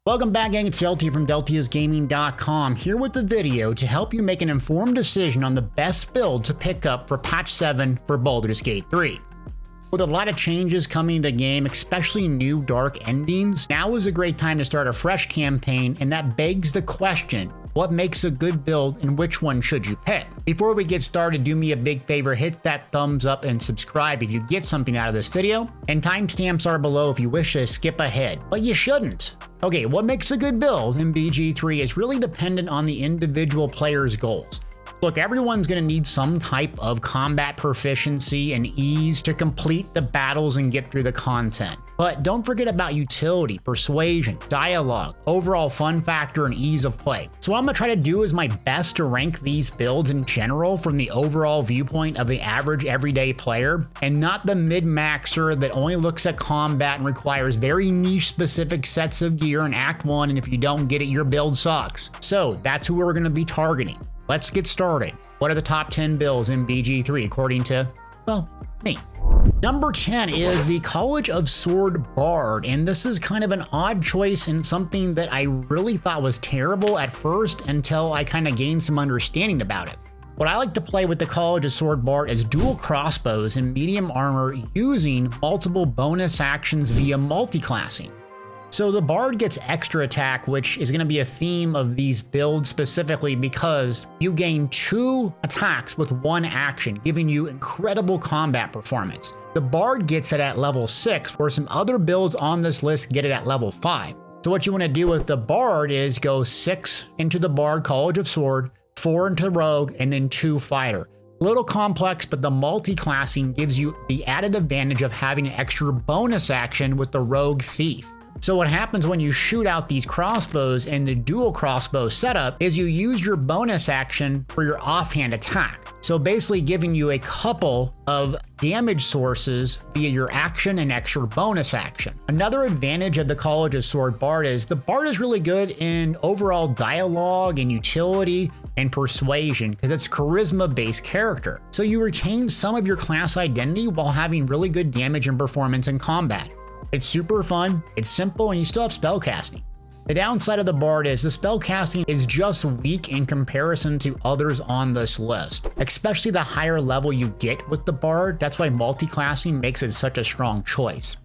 Welcome back, gang. It's Delty from Deltiasgaming.com, here with a video to help you make an informed decision on the best build to pick up for patch 7 for Baldur's Gate 3. With a lot of changes coming to the game, especially new dark endings, now is a great time to start a fresh campaign, and that begs the question, what makes a good build and which one should you pick? Before we get started, do me a big favor, hit that thumbs up and subscribe if you get something out of this video, and timestamps are below if you wish to skip ahead, but you shouldn't. Okay, what makes a good build in BG3 is really dependent on the individual player's goals. Look, everyone's going to need some type of combat proficiency and ease to complete the battles and get through the content. But don't forget about utility, persuasion, dialogue, overall fun factor, and ease of play. So what I'm going to try to do is my best to rank these builds in general from the overall viewpoint of the average everyday player, and not the mid-maxer that only looks at combat and requires very niche specific sets of gear in Act 1, and if you don't get it, your build sucks. So that's who we're going to be targeting. Let's get started. What are the top 10 builds in BG3 according to, well, me? Number 10 is the College of Sword Bard, and this is kind of an odd choice and something that I really thought was terrible at first until I kind of gained some understanding about it. What I like to play with the College of Sword Bard is dual crossbows and medium armor using multiple bonus actions via multiclassing. So the Bard gets extra attack, which is going to be a theme of these builds specifically because you gain 2 attacks with 1 action, giving you incredible combat performance. The Bard gets it at level 6, where some other builds on this list get it at level 5. So what you want to do with the Bard is go 6 into the Bard College of Sword, 4 into Rogue, and then 2 Fighter. A little complex, but the multi-classing gives you the added advantage of having an extra bonus action with the Rogue Thief. So what happens when you shoot out these crossbows in the dual crossbow setup is you use your bonus action for your offhand attack. So basically giving you a couple of damage sources via your action and extra bonus action. Another advantage of the College of Sword Bard is the Bard is really good in overall dialogue and utility and persuasion because it's a charisma-based character. So you retain some of your class identity while having really good damage and performance in combat. It's super fun, it's simple, and you still have spellcasting. The downside of the Bard is the spellcasting is just weak in comparison to others on this list, especially the higher level you get with the Bard. That's why multi-classing makes it such a strong choice.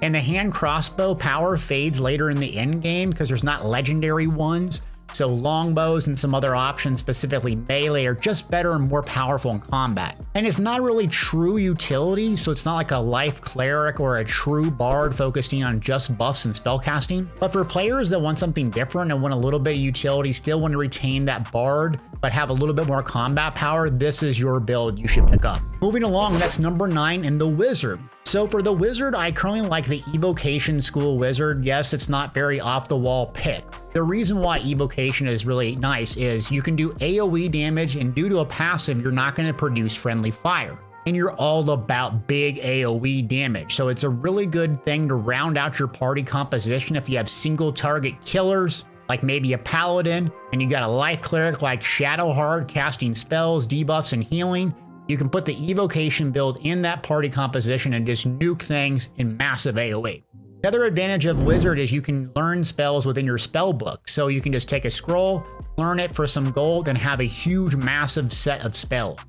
And the hand crossbow power fades later in the end game because there's not legendary ones. So longbows and some other options, specifically melee, are just better and more powerful in combat. And it's not really true utility, so it's not like a life cleric or a true bard focusing on just buffs and spellcasting. But for players that want something different and want a little bit of utility, still want to retain that bard, but have a little bit more combat power, this is your build you should pick up. Moving along, that's number 9 in the Wizard. So for the Wizard, I currently like the Evocation School Wizard. Yes, it's not very off-the-wall pick. The reason why Evocation is really nice is you can do AoE damage, and due to a passive, you're not going to produce friendly fire. And you're all about big AoE damage. So it's a really good thing to round out your party composition if you have single target killers, like maybe a paladin, and you got a life cleric like Shadowheart casting spells, debuffs, and healing. You can put the Evocation build in that party composition and just nuke things in massive AoE. Another advantage of Wizard is you can learn spells within your spell book. So you can just take a scroll, learn it for some gold, and have a huge, massive set of spells.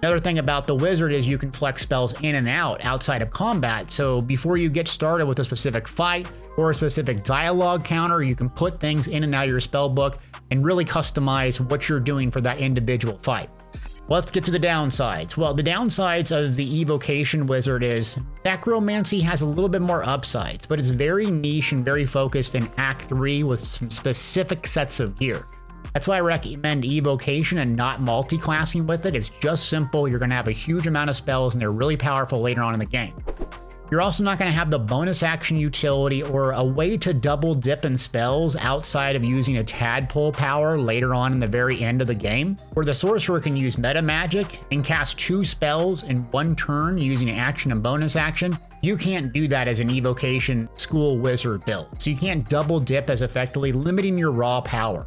Another thing about the Wizard is you can flex spells in and out outside of combat. So before you get started with a specific fight or a specific dialogue counter, you can put things in and out of your spell book and really customize what you're doing for that individual fight. Let's get to the downsides. Well, the downsides of the Evocation Wizard is necromancy has a little bit more upsides, but it's very niche and very focused in Act 3 with some specific sets of gear. That's why I recommend Evocation and not multi-classing with it. It's just simple. You're going to have a huge amount of spells and they're really powerful later on in the game. You're also not going to have the bonus action utility or a way to double dip in spells outside of using a tadpole power later on in the very end of the game, where the Sorcerer can use meta magic and cast 2 spells in 1 turn using action and bonus action. You can't do that as an Evocation School Wizard build, so you can't double dip as effectively, limiting your raw power.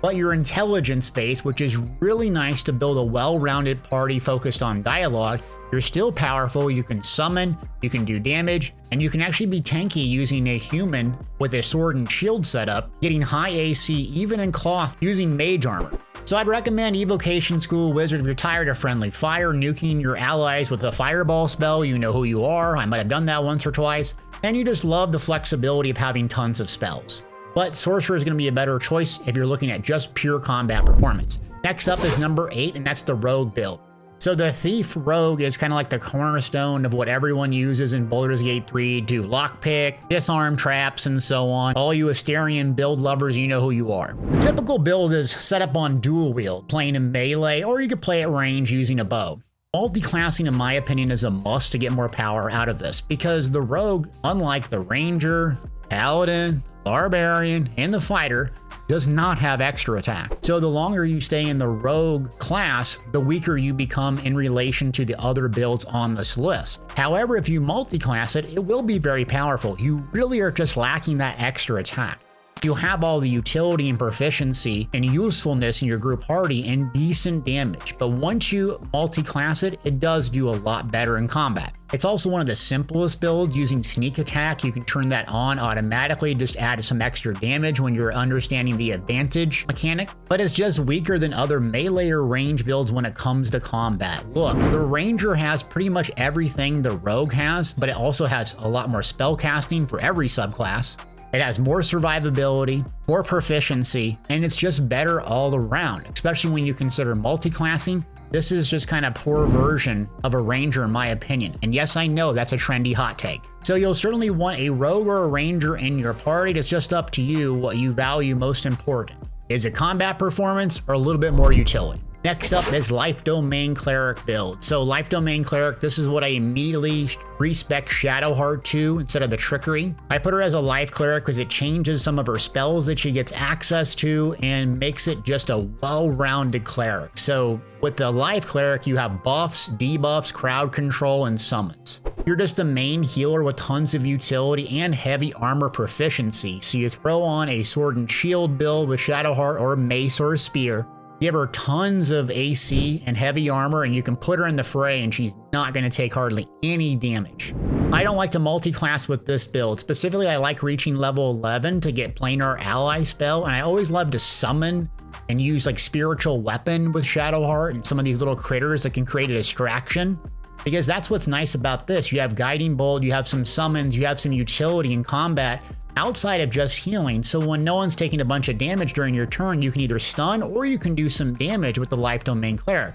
But your intelligence base, which is really nice to build a well-rounded party focused on dialogue, You're still powerful, you can summon, you can do damage, and you can actually be tanky using a human with a sword and shield setup, getting high AC even in cloth using mage armor. So I'd recommend Evocation Wizard if you're tired of friendly fire, nuking your allies with a fireball spell. You know who you are, I might have done that once or twice, and you just love the flexibility of having tons of spells. But Sorcerer is going to be a better choice if you're looking at just pure combat performance. Next up is number 8, and that's the Rogue build. So the Thief Rogue is kind of like the cornerstone of what everyone uses in Baldur's Gate 3 to lockpick, disarm traps, and so on. All you Asterian build lovers, you know who you are. The typical build is set up on dual wield, playing in melee, or you could play at range using a bow. Multi-classing, in my opinion, is a must to get more power out of this, because the Rogue, unlike the Ranger, Paladin, Barbarian, and the Fighter, does not have extra attack. So the longer you stay in the Rogue class, the weaker you become in relation to the other builds on this list. However, if you multi-class it, it will be very powerful. You really are just lacking that extra attack. You have all the utility and proficiency and usefulness in your group party and decent damage, but once you multi-class it, it does do a lot better in combat. It's also one of the simplest builds using sneak attack. You can turn that on automatically, just add some extra damage when you're understanding the advantage mechanic, but it's just weaker than other melee or range builds when it comes to combat. Look, the Ranger has pretty much everything the Rogue has, but it also has a lot more spell casting for every subclass. It has more survivability, more proficiency, and it's just better all around, especially when you consider multi-classing. This is just kind of a poor version of a Ranger in my opinion. And yes, I know that's a trendy hot take. So you'll certainly want a Rogue or a Ranger in your party. It's just up to you what you value most important. Is it combat performance or a little bit more utility? Next up is Life Domain Cleric build. So Life Domain Cleric, this is what I immediately respec Shadowheart to instead of the Trickery. I put her as a Life Cleric because it changes some of her spells that she gets access to and makes it just a well-rounded cleric. So with the Life Cleric, you have buffs, debuffs, crowd control, and summons. You're just the main healer with tons of utility and heavy armor proficiency. So you throw on a sword and shield build with Shadowheart or mace or spear. Give her tons of AC and heavy armor, and you can put her in the fray and she's not going to take hardly any damage. I don't like to multi-class with this build. Specifically, I like reaching level 11 to get planar ally spell, and I always love to summon and use like spiritual weapon with Shadowheart and some of these little critters that can create a distraction. Because that's what's nice about this. You have Guiding Bolt, you have some summons, you have some utility in combat outside of just healing, so when no one's taking a bunch of damage during your turn, you can either stun or you can do some damage with the Life Domain Cleric.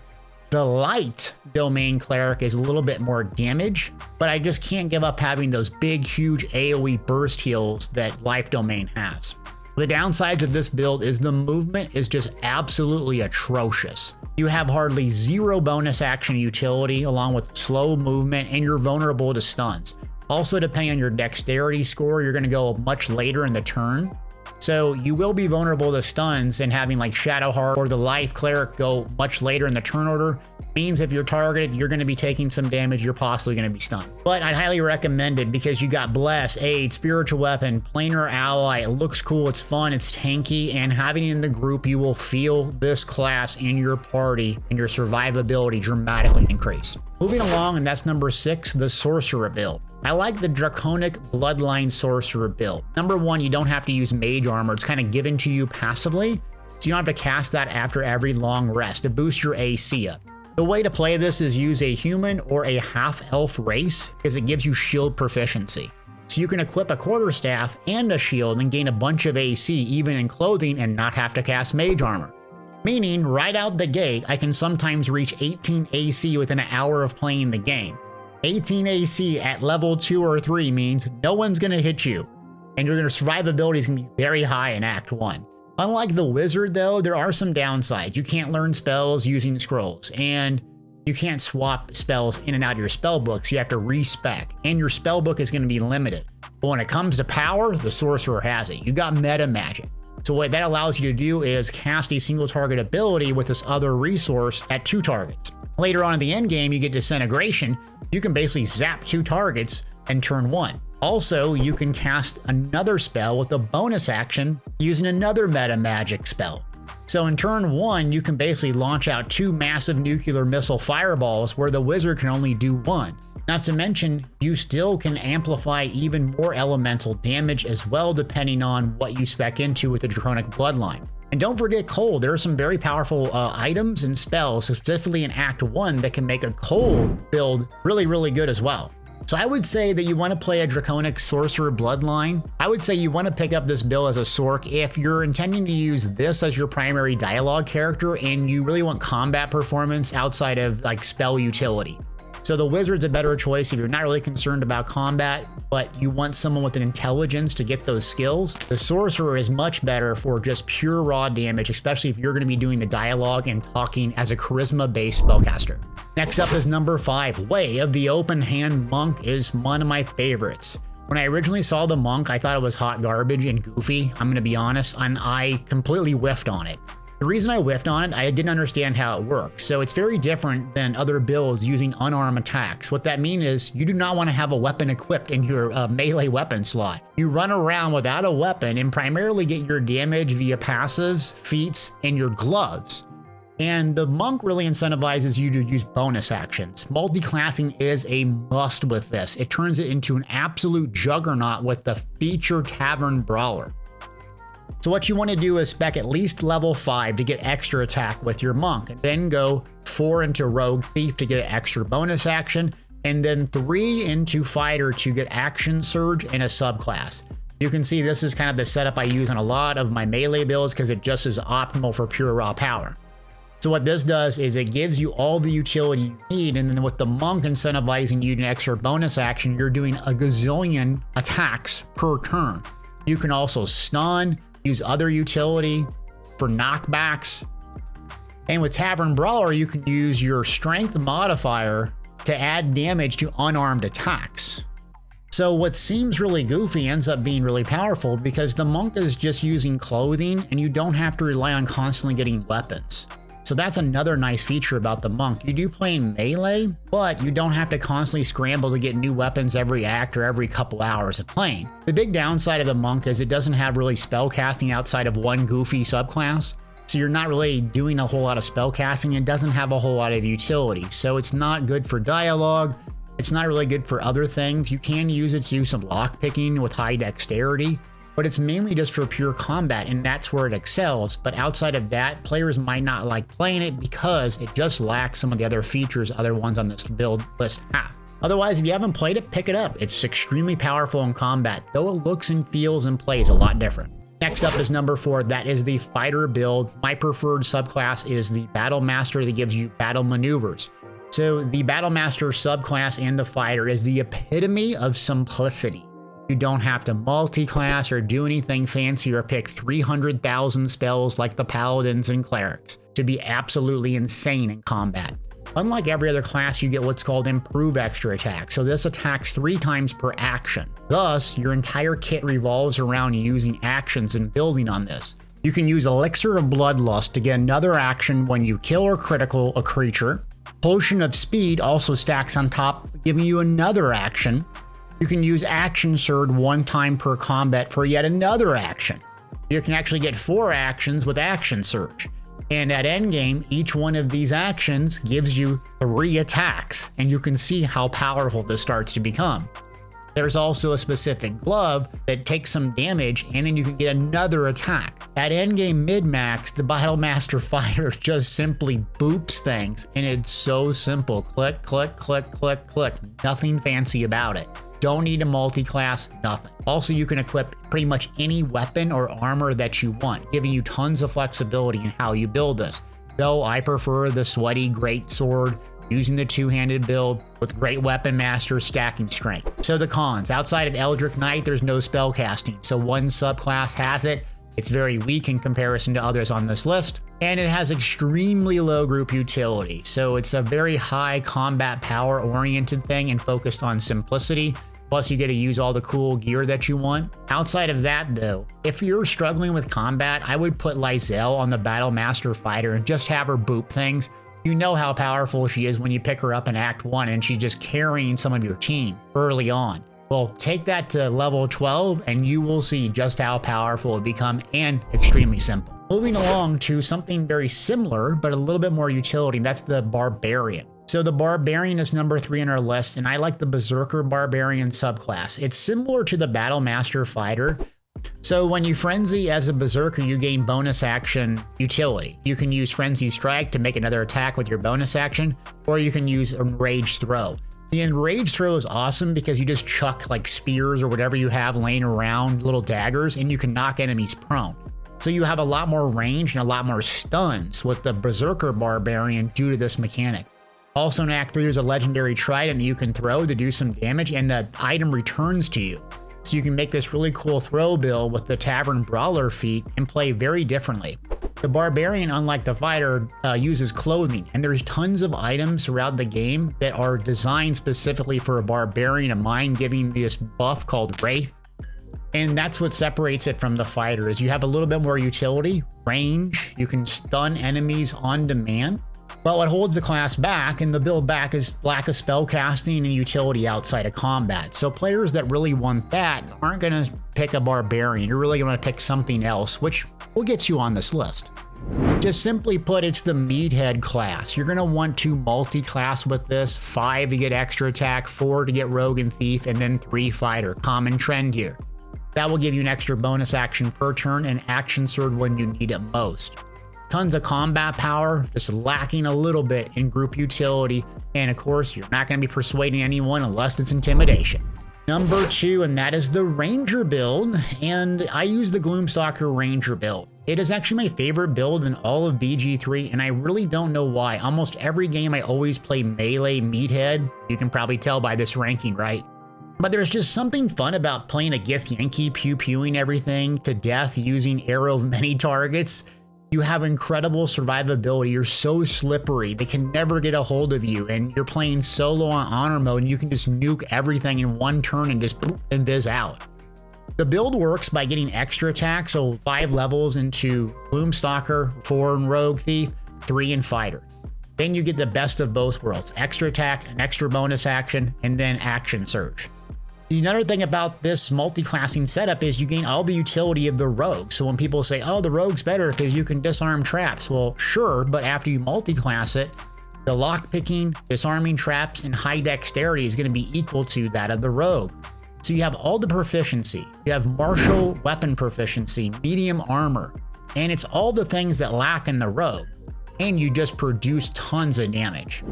The Light Domain Cleric is a little bit more damage, but I just can't give up having those big, huge AoE burst heals that Life Domain has. The downsides of this build is the movement is just absolutely atrocious. You have hardly zero bonus action utility along with slow movement, and you're vulnerable to stuns. Also, depending on your dexterity score, you're going to go much later in the turn. So you will be vulnerable to stuns, and having like Shadowheart or the Life Cleric go much later in the turn order means if you're targeted, you're going to be taking some damage, you're possibly going to be stunned. But I'd highly recommend it because you got Bless, Aid, Spiritual Weapon, Planar Ally. It looks cool, it's fun, it's tanky, and having it in the group, you will feel this class in your party and your survivability dramatically increase. Moving along, and that's number 6, the Sorcerer build. I like the Draconic Bloodline Sorcerer build. Number 1, you don't have to use mage armor. It's kind of given to you passively, so you don't have to cast that after every long rest to boost your AC up. The way to play this is use a human or a half-elf race because it gives you shield proficiency. So you can equip a quarterstaff and a shield and gain a bunch of AC even in clothing and not have to cast mage armor. Meaning, right out the gate, I can sometimes reach 18 AC within an hour of playing the game. 18 AC at level 2 or 3 means no one's going to hit you, and your survivability is going to be very high in Act 1. Unlike the Wizard, though, there are some downsides. You can't learn spells using scrolls, and you can't swap spells in and out of your spell book, so you have to respec, and your spell book is going to be limited. But when it comes to power, the Sorcerer has it. You got meta magic. So what that allows you to do is cast a single target ability with this other resource at 2 targets. Later on in the end game, you get Disintegration. You can basically zap 2 targets and turn 1. Also, you can cast another spell with a bonus action using another meta magic spell. So in turn 1, you can basically launch out 2 massive nuclear missile fireballs where the wizard can only do 1. Not to mention, you still can amplify even more elemental damage as well depending on what you spec into with the Draconic Bloodline. And don't forget cold, there are some very powerful items and spells, specifically in Act 1, that can make a cold build really, really good as well. So I would say that you want to play a Draconic Sorcerer Bloodline. I would say you want to pick up this build as a Sorc if you're intending to use this as your primary dialogue character and you really want combat performance outside of like spell utility. So the Wizard's a better choice if you're not really concerned about combat, but you want someone with an intelligence to get those skills. The Sorcerer is much better for just pure raw damage, especially if you're going to be doing the dialogue and talking as a charisma-based spellcaster. Next up is number 5. Way of the Open Hand Monk is one of my favorites. When I originally saw the Monk, I thought it was hot garbage and goofy, I'm going to be honest, and I completely whiffed on it. The reason I whiffed on it, I didn't understand how it works. So it's very different than other builds using unarmed attacks. What that means is you do not want to have a weapon equipped in your melee weapon slot. You run around without a weapon and primarily get your damage via passives, feats, and your gloves. And the Monk really incentivizes you to use bonus actions. Multi-classing is a must with this. It turns it into an absolute juggernaut with the feature Tavern Brawler. So what you want to do is spec at least level 5 to get extra attack with your Monk, and then go 4 into Rogue Thief to get an extra bonus action, and then 3 into Fighter to get Action Surge and a subclass. You can see this is kind of the setup I use on a lot of my melee builds because it just is optimal for pure raw power. So what this does is it gives you all the utility you need, and then with the Monk incentivizing you to an extra bonus action, you're doing a gazillion attacks per turn. You can also stun, use other utility for knockbacks. And with Tavern Brawler, you can use your strength modifier to add damage to unarmed attacks. So what seems really goofy ends up being really powerful because the Monk is just using clothing and you don't have to rely on constantly getting weapons. So that's another nice feature about the Monk. You do play in melee, but you don't have to constantly scramble to get new weapons every act or every couple hours of playing. The big downside of the Monk is it doesn't have really spell casting outside of one goofy subclass. So you're not really doing a whole lot of spell casting. It doesn't have a whole lot of utility. So it's not good for dialogue. It's not really good for other things. You can use it to do some lockpicking with high dexterity, but it's mainly just for pure combat, and that's where it excels. But outside of that, players might not like playing it because it just lacks some of the other features other ones on this build list have. Otherwise, if you haven't played it, pick it up. It's extremely powerful in combat, though it looks and feels and plays a lot different. Next up is number 4. That is the Fighter build. My preferred subclass is the Battle Master that gives you battle maneuvers. So the Battle Master subclass and the Fighter is the epitome of simplicity. You don't have to multi-class or do anything fancy or pick 300,000 spells like the Paladins and Clerics to be absolutely insane in combat. Unlike every other class, you get what's called Improve Extra Attack, so this attacks 3 times per action. Thus, your entire kit revolves around using actions and building on this. You can use Elixir of Bloodlust to get another action when you kill or critical a creature. Potion of Speed also stacks on top, giving you another action. You can use Action Surge 1 time per combat for yet another action. You can actually get 4 actions with Action Surge. And at endgame, each one of these actions gives you 3 attacks, and you can see how powerful this starts to become. There's also a specific glove that takes some damage, and then you can get another attack. At endgame mid-max, the Battle Master Fighter just simply boops things, and it's so simple. Click, click, click, click, click. Nothing fancy about it. Don't need a multi-class, nothing. Also, you can equip pretty much any weapon or armor that you want, giving you tons of flexibility in how you build this. Though I prefer the sweaty great sword, using the 2-handed build with great weapon master stacking strength. So the cons, outside of Eldritch Knight, there's no spell casting. So one subclass has it. It's very weak in comparison to others on this list, and it has extremely low group utility. So it's a very high combat power oriented thing and focused on simplicity. Plus, you get to use all the cool gear that you want. Outside of that, though, if you're struggling with combat, I would put Lysel on the Battle Master Fighter and just have her boop things. You know how powerful she is when you pick her up in Act 1 and she's just carrying some of your team early on. Well, take that to level 12 and you will see just how powerful it become and extremely simple. Moving along to something very similar, but a little bit more utility, and that's the Barbarian. So the Barbarian is number 3 on our list, and I like the Berserker Barbarian subclass. It's similar to the Battle Master Fighter. So when you Frenzy as a Berserker, you gain bonus action utility. You can use Frenzy Strike to make another attack with your bonus action, or you can use Enraged Throw. The Enraged Throw is awesome because you just chuck like spears or whatever you have laying around, little daggers, and you can knock enemies prone. So you have a lot more range and a lot more stuns with the Berserker Barbarian due to this mechanic. Also in Act 3, there's a legendary trident that you can throw to do some damage, and the item returns to you. So you can make this really cool throw build with the Tavern Brawler feat and play very differently. The Barbarian, unlike the Fighter, uses clothing, and there's tons of items throughout the game that are designed specifically for a Barbarian of mine, giving this buff called Wraith. And that's what separates it from the Fighter, is you have a little bit more utility, range, you can stun enemies on demand. But what holds the class back and the build back is lack of spellcasting and utility outside of combat. So players that really want that aren't going to pick a Barbarian. You're really going to pick something else, which will get you on this list. Just simply put, it's the Meathead class. You're going to want to multi-class with this, 5 to get extra attack, 4 to get Rogue and Thief, and then 3 Fighter. Common trend here. That will give you an extra bonus action per turn and action surge when you need it most. Tons of combat power, just lacking a little bit in group utility, and of course, you're not going to be persuading anyone unless it's intimidation. Number 2, and that is the Ranger build, and I use the Gloomstalker Ranger build. It is actually my favorite build in all of BG3, and I really don't know why. Almost every game I always play melee Meathead. You can probably tell by this ranking, right? But there's just something fun about playing a Githyanki pew-pewing everything to death using arrow of many targets. You have incredible survivability. You're so slippery. They can never get a hold of you. And you're playing solo on honor mode, and you can just nuke everything in one turn and just invis out. The build works by getting extra attack, so 5 levels into Gloomstalker, 4 in Rogue Thief, 3 in Fighter. Then you get the best of both worlds. Extra attack, an extra bonus action, and then action surge. Another thing about this multi-classing setup is you gain all the utility of the rogue. So when people say, oh, the rogue's better because you can disarm traps. Well, sure, but after you multi-class it, the lockpicking, disarming traps, and high dexterity is going to be equal to that of the rogue. So you have all the proficiency. You have martial weapon proficiency, medium armor, and it's all the things that lack in the rogue. And you just produce tons of damage.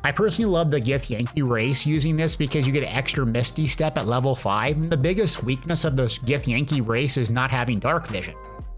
I personally love the Githyanki race using this because you get an extra Misty Step at level 5, and the biggest weakness of the Githyanki race is not having dark vision.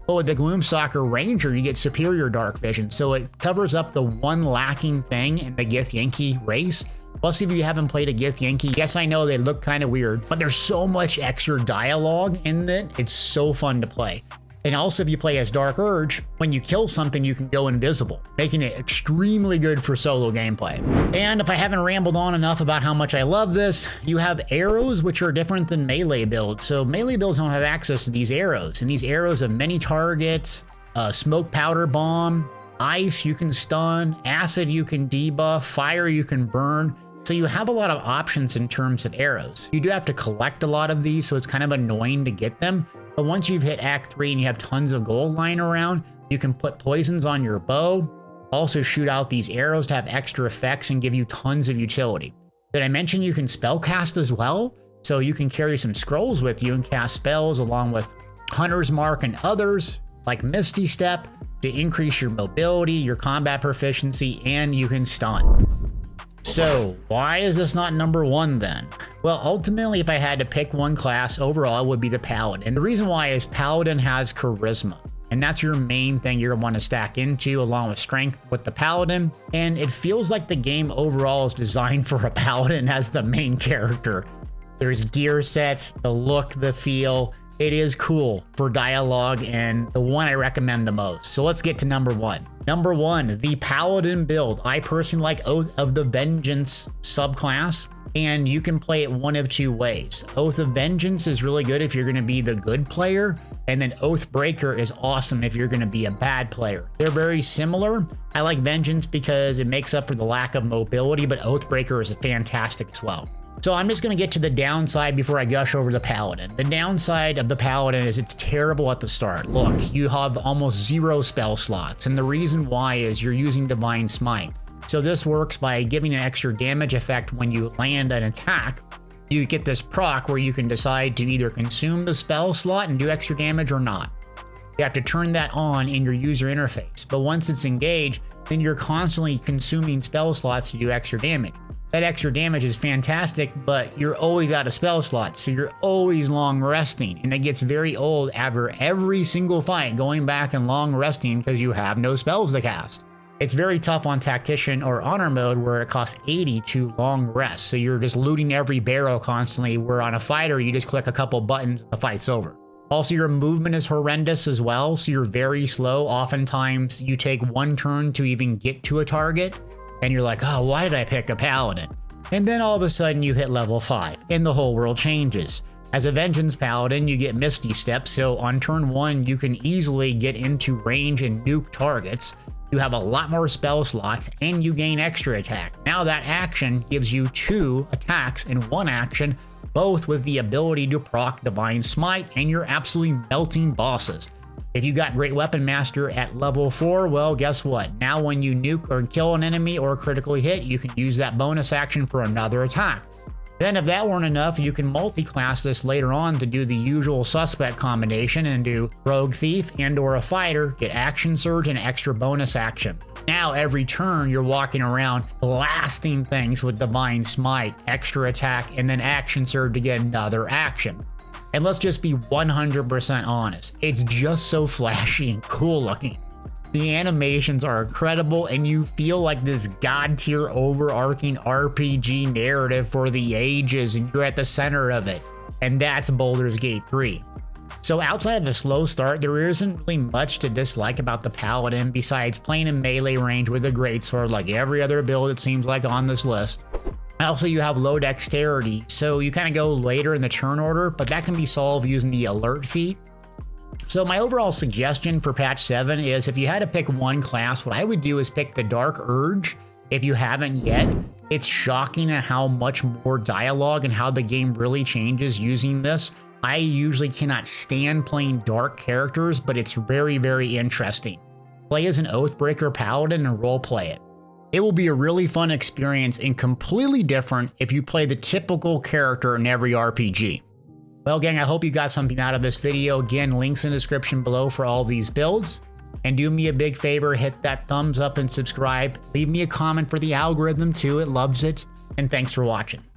But with the Gloomstalker Ranger, you get superior dark vision, so it covers up the one lacking thing in the Githyanki race. Plus, if you haven't played a Githyanki, yes, I know they look kind of weird, but there's so much extra dialogue in it, it's so fun to play. And also, if you play as Dark Urge, when you kill something, you can go invisible, making it extremely good for solo gameplay. And if I haven't rambled on enough about how much I love this, you have arrows, which are different than melee builds. So melee builds don't have access to these arrows, and these arrows have many targets, smoke powder bomb, ice you can stun, acid you can debuff, fire you can burn. So you have a lot of options in terms of arrows. You do have to collect a lot of these, so it's kind of annoying to get them. But once you've hit Act 3 and you have tons of gold lying around, you can put poisons on your bow, also shoot out these arrows to have extra effects and give you tons of utility. Did I mention you can spellcast as well? So you can carry some scrolls with you and cast spells along with Hunter's Mark and others, like Misty Step, to increase your mobility, your combat proficiency, and you can stun. So why is this not number 1 then? Well, ultimately, if I had to pick one class overall, it would be the Paladin. And the reason why is Paladin has charisma. And that's your main thing you're going to want to stack into along with strength with the Paladin. And it feels like the game overall is designed for a Paladin as the main character. There's gear sets, the look, the feel. It is cool for dialogue and the one I recommend the most. So let's get to number 1. Number 1, the Paladin build. I personally like Oath of the Vengeance subclass, and you can play it one of 2 ways. Oath of Vengeance is really good if you're going to be the good player, and then Oathbreaker is awesome if you're going to be a bad player. They're very similar. I like Vengeance because it makes up for the lack of mobility, but Oathbreaker is fantastic as well. So I'm just going to get to the downside before I gush over the paladin. The downside of the paladin is it's terrible at the start. Look, you have almost 0 spell slots, and the reason why is you're using Divine Smite. So this works by giving an extra damage effect when you land an attack. You get this proc where you can decide to either consume the spell slot and do extra damage or not. You have to turn that on in your user interface, but once it's engaged, then you're constantly consuming spell slots to do extra damage. That extra damage is fantastic, but you're always out of spell slots, so you're always long resting, and it gets very old after every single fight going back and long resting because you have no spells to cast. It's very tough on Tactician or Honor mode where it costs 80 to long rest, so you're just looting every barrel constantly, where on a fighter you just click a couple buttons and the fight's over. Also, your movement is horrendous as well, so you're very slow. Oftentimes you take 1 turn to even get to a target, and you're like, oh, why did I pick a paladin? And then all of a sudden you hit level 5, and the whole world changes. As a Vengeance Paladin, you get Misty Step, so on turn 1 you can easily get into range and nuke targets. You have a lot more spell slots, and you gain extra attack. Now that action gives you 2 attacks in 1 action, both with the ability to proc Divine Smite, and you're absolutely melting bosses. If you got Great Weapon Master at level 4, well, guess what? Now when you nuke or kill an enemy or critically hit, you can use that bonus action for another attack. Then if that weren't enough, you can multi-class this later on to do the usual suspect combination and do Rogue Thief and or a Fighter, get Action Surge and extra bonus action. Now every turn you're walking around blasting things with Divine Smite, extra attack, and then Action Surge to get another action. And let's just be 100% honest, it's just so flashy and cool looking. The animations are incredible, and you feel like this god-tier overarching RPG narrative for the ages, and you're at the center of it. And that's Baldur's Gate 3. So outside of the slow start, there isn't really much to dislike about the Paladin besides playing in melee range with a greatsword like every other build it seems like on this list. Also, you have low dexterity, so you kind of go later in the turn order, but that can be solved using the alert feat. So my overall suggestion for patch 7 is if you had to pick one class, what I would do is pick the Dark Urge if you haven't yet. It's shocking at how much more dialogue and how the game really changes using this. I usually cannot stand playing dark characters, but it's very, very interesting. Play as an Oathbreaker Paladin and roleplay it. It will be a really fun experience and completely different if you play the typical character in every RPG. Well, gang, I hope you got something out of this video. Again, links in the description below for all these builds. And do me a big favor, hit that thumbs up and subscribe. Leave me a comment for the algorithm too, it loves it. And thanks for watching.